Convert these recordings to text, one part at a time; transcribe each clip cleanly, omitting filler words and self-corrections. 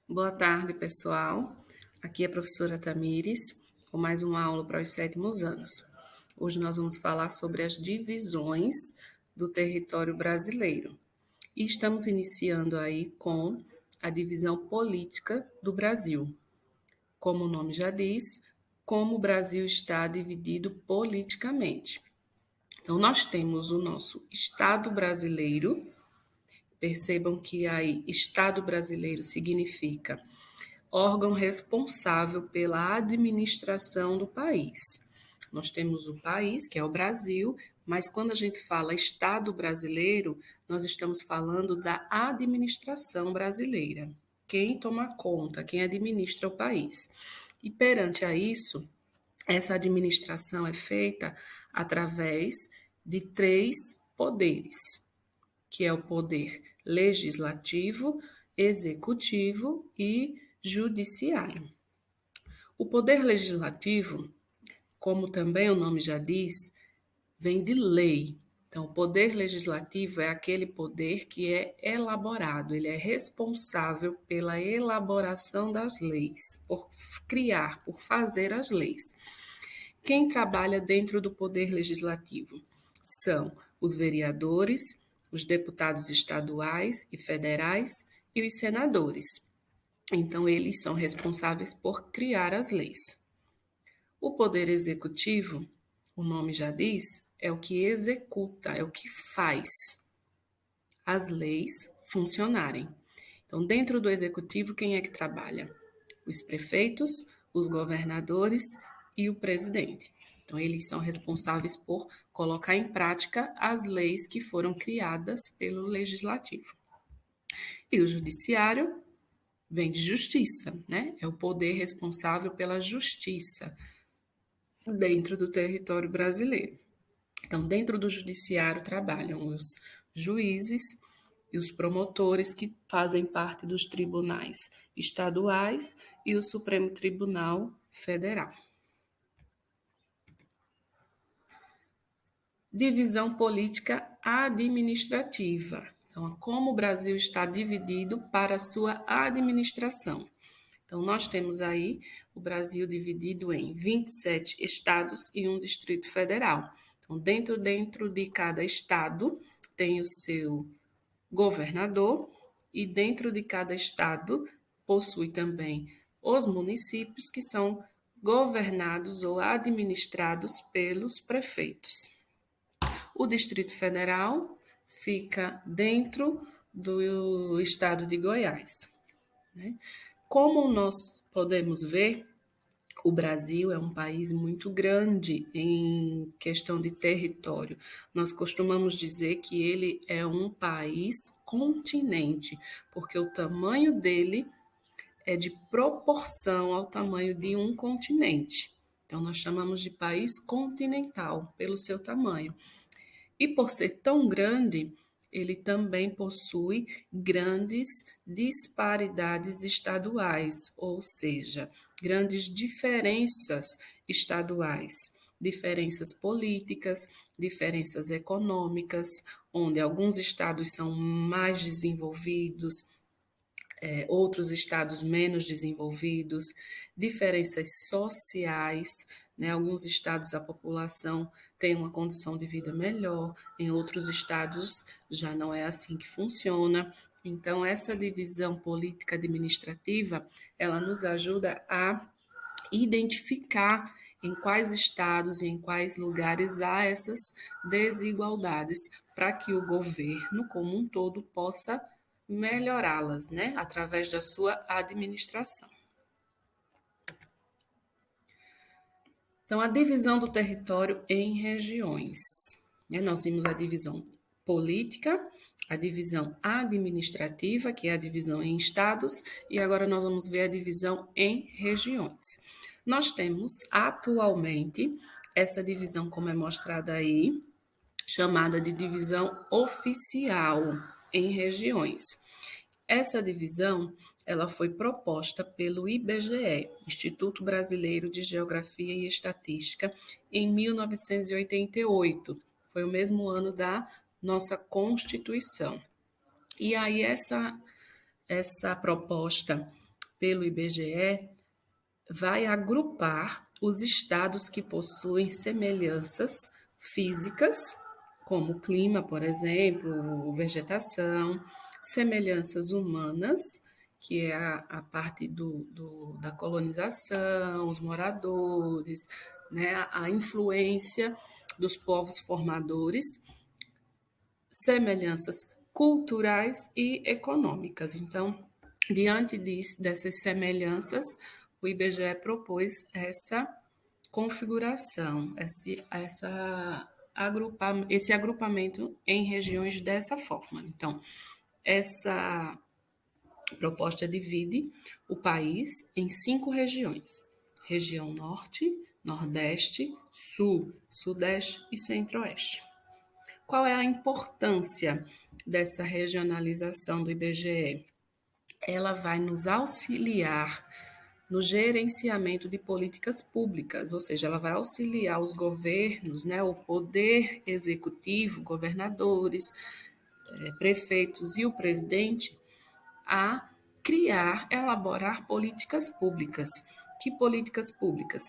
Boa tarde, pessoal. Aqui é a professora Tamires, com mais uma aula para os sétimos anos. Hoje nós vamos falar sobre as divisões do território brasileiro. E estamos iniciando aí com a divisão política do Brasil. Como o nome já diz, como o Brasil está dividido politicamente. Então, nós temos o nosso Estado brasileiro. Percebam que aí Estado brasileiro significa órgão responsável pela administração do país. Nós temos o país, que é o Brasil, mas quando a gente fala Estado brasileiro, nós estamos falando da administração brasileira. Quem toma conta, quem administra o país. E perante a isso, essa administração é feita através de três poderes, que é o poder legislativo, executivo e judiciário. O poder legislativo, como também o nome já diz, vem de lei. Então, o poder legislativo é aquele poder que é elaborado, ele é responsável pela elaboração das leis, por criar, por fazer as leis. Quem trabalha dentro do poder legislativo são os vereadores, os deputados estaduais e federais e os senadores. Então, eles são responsáveis por criar as leis. O poder executivo, o nome já diz, é o que executa, é o que faz as leis funcionarem. Então, dentro do executivo, quem é que trabalha? Os prefeitos, os governadores e o presidente. Então, eles são responsáveis por colocar em prática as leis que foram criadas pelo legislativo. E o judiciário vem de justiça, né? É o poder responsável pela justiça dentro do território brasileiro. Então, dentro do judiciário trabalham os juízes e os promotores que fazem parte dos tribunais estaduais e o Supremo Tribunal Federal. Divisão política administrativa. Então, como o Brasil está dividido para a sua administração. Então, nós temos aí o Brasil dividido em 27 estados e um Distrito Federal. Então, dentro de cada estado tem o seu governador e dentro de cada estado possui também os municípios que são governados ou administrados pelos prefeitos. O Distrito Federal fica dentro do estado de Goiás, né? Como nós podemos ver, o Brasil é um país muito grande em questão de território. Nós costumamos dizer que ele é um país continente, porque o tamanho dele é de proporção ao tamanho de um continente. Então, nós chamamos de país continental pelo seu tamanho. E por ser tão grande, ele também possui grandes disparidades estaduais, ou seja, grandes diferenças estaduais, diferenças políticas, diferenças econômicas, onde alguns estados são mais desenvolvidos, outros estados menos desenvolvidos, diferenças sociais, né? Alguns estados a população tem uma condição de vida melhor, em outros estados já não é assim que funciona. Então, essa divisão política administrativa, ela nos ajuda a identificar em quais estados e em quais lugares há essas desigualdades, para que o governo como um todo possa melhorá-las, né, através da sua administração. Então, a divisão do território em regiões. Né? Nós vimos a divisão política, a divisão administrativa, que é a divisão em estados, e agora nós vamos ver a divisão em regiões. Nós temos atualmente essa divisão, como é mostrada aí, chamada de divisão oficial em regiões. Essa divisão ela foi proposta pelo IBGE, Instituto Brasileiro de Geografia e Estatística, em 1988. Foi o mesmo ano da nossa Constituição. E aí essa proposta pelo IBGE vai agrupar os estados que possuem semelhanças físicas, como clima, por exemplo, vegetação, semelhanças humanas, que é a parte da colonização, os moradores, né, a influência dos povos formadores, semelhanças culturais e econômicas. Então, diante dessas semelhanças, o IBGE propôs essa configuração, esse agrupamento em regiões dessa forma. Então, essa proposta divide o país em 5 regiões: região Norte, Nordeste, Sul, Sudeste e Centro-Oeste. Qual é a importância dessa regionalização do IBGE? Ela vai nos auxiliar no gerenciamento de políticas públicas, ou seja, ela vai auxiliar os governos, né, o poder executivo, governadores, prefeitos e o presidente a criar, elaborar políticas públicas. Que políticas públicas?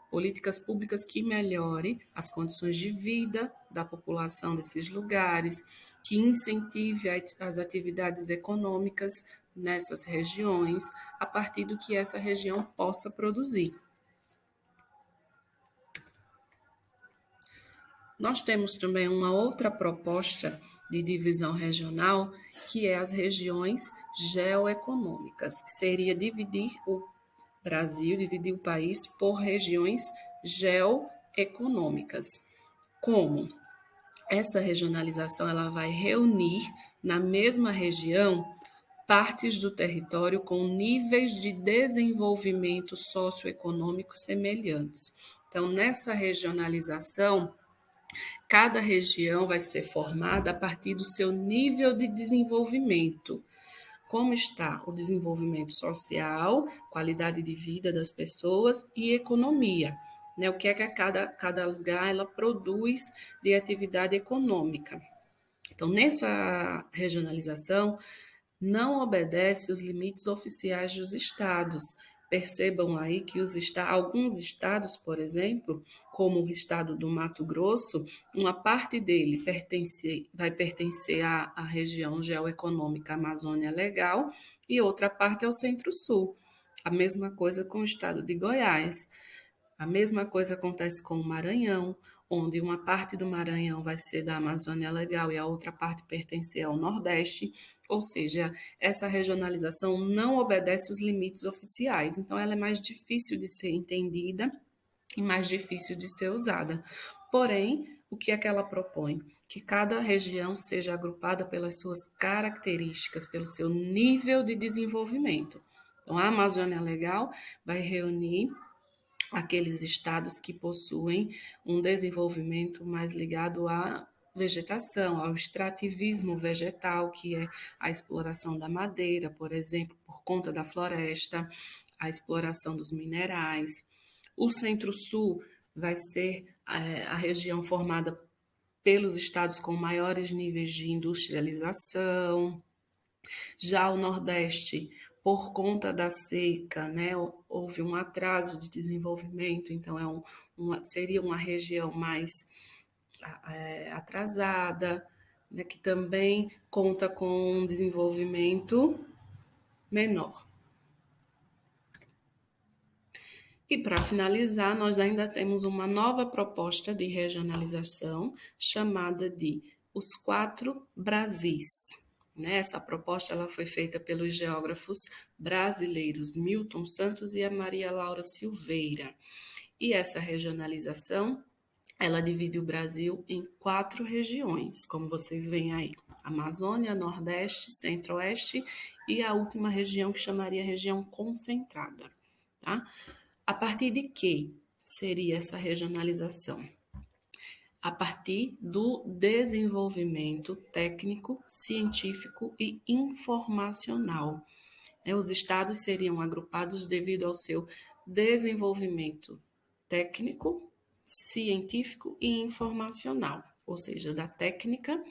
Políticas públicas que melhore as condições de vida da população desses lugares, que incentive as atividades econômicas nessas regiões, a partir do que essa região possa produzir. Nós temos também uma outra proposta de divisão regional, que é as regiões geoeconômicas, que seria dividir o Brasil, dividir o país por regiões geoeconômicas. Como? Essa regionalização ela vai reunir na mesma região partes do território com níveis de desenvolvimento socioeconômico semelhantes. Então, nessa regionalização, cada região vai ser formada a partir do seu nível de desenvolvimento. Como está o desenvolvimento social, qualidade de vida das pessoas e economia. Né? O que é que cada lugar ela produz de atividade econômica. Então, nessa regionalização, não obedece os limites oficiais dos estados. Percebam aí que alguns estados, por exemplo, como o estado do Mato Grosso, uma parte dele vai pertencer à região geoeconômica Amazônia Legal e outra parte ao Centro-Sul. A mesma coisa com o estado de Goiás. A mesma coisa acontece com o Maranhão, onde uma parte do Maranhão vai ser da Amazônia Legal e a outra parte pertencer ao Nordeste, ou seja, essa regionalização não obedece os limites oficiais, então ela é mais difícil de ser entendida e mais difícil de ser usada. Porém, o que é que ela propõe? Que cada região seja agrupada pelas suas características, pelo seu nível de desenvolvimento. Então, a Amazônia Legal vai reunir aqueles estados que possuem um desenvolvimento mais ligado à vegetação, ao extrativismo vegetal, que é a exploração da madeira, por exemplo, por conta da floresta, a exploração dos minerais. O Centro-Sul vai ser a região formada pelos estados com maiores níveis de industrialização. Já o Nordeste, por conta da seca, né, houve um atraso de desenvolvimento, então seria uma região mais atrasada, né, que também conta com um desenvolvimento menor. E para finalizar, nós ainda temos uma nova proposta de regionalização chamada de os 4 Brasis. Essa proposta ela foi feita pelos geógrafos brasileiros Milton Santos e a Maria Laura Silveira. E essa regionalização, ela divide o Brasil em 4 regiões, como vocês veem aí. Amazônia, Nordeste, Centro-Oeste e a última região que chamaria região concentrada. Tá? A partir de que seria essa regionalização? A partir do desenvolvimento técnico, científico e informacional. Os estados seriam agrupados devido ao seu desenvolvimento técnico, científico e informacional, ou seja, da técnica,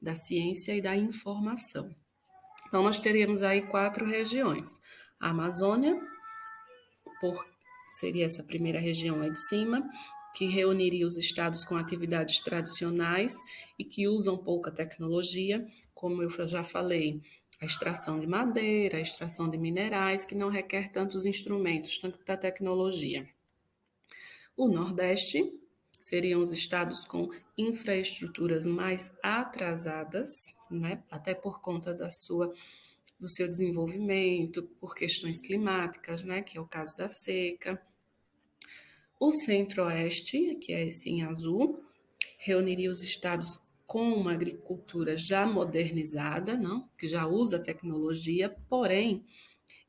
da ciência e da informação. Então, nós teríamos aí 4 regiões: A Amazônia, seria essa primeira região aí de cima, que reuniria os estados com atividades tradicionais e que usam pouca tecnologia, como eu já falei, a extração de madeira, a extração de minerais, que não requer tantos instrumentos, tanta tecnologia. O Nordeste seriam os estados com infraestruturas mais atrasadas, né? Até por conta do seu desenvolvimento, por questões climáticas, né? Que é o caso da seca. O Centro-Oeste, que é esse em azul, reuniria os estados com uma agricultura já modernizada, não? Que já usa tecnologia, porém,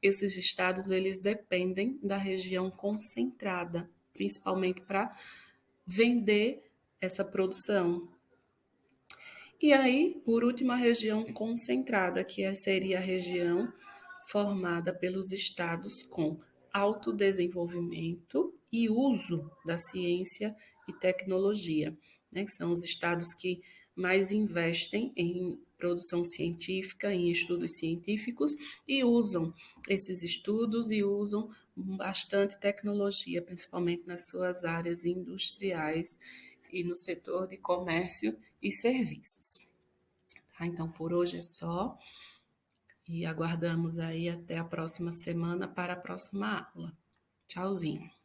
esses estados eles dependem da região concentrada, principalmente para vender essa produção. E aí, por último, a região concentrada, seria a região formada pelos estados com alto desenvolvimento e uso da ciência e tecnologia, né? Que são os estados que mais investem em produção científica, em estudos científicos e usam esses estudos e usam bastante tecnologia, principalmente nas suas áreas industriais e no setor de comércio e serviços. Tá? Então, por hoje é só e aguardamos aí até a próxima semana para a próxima aula. Tchauzinho.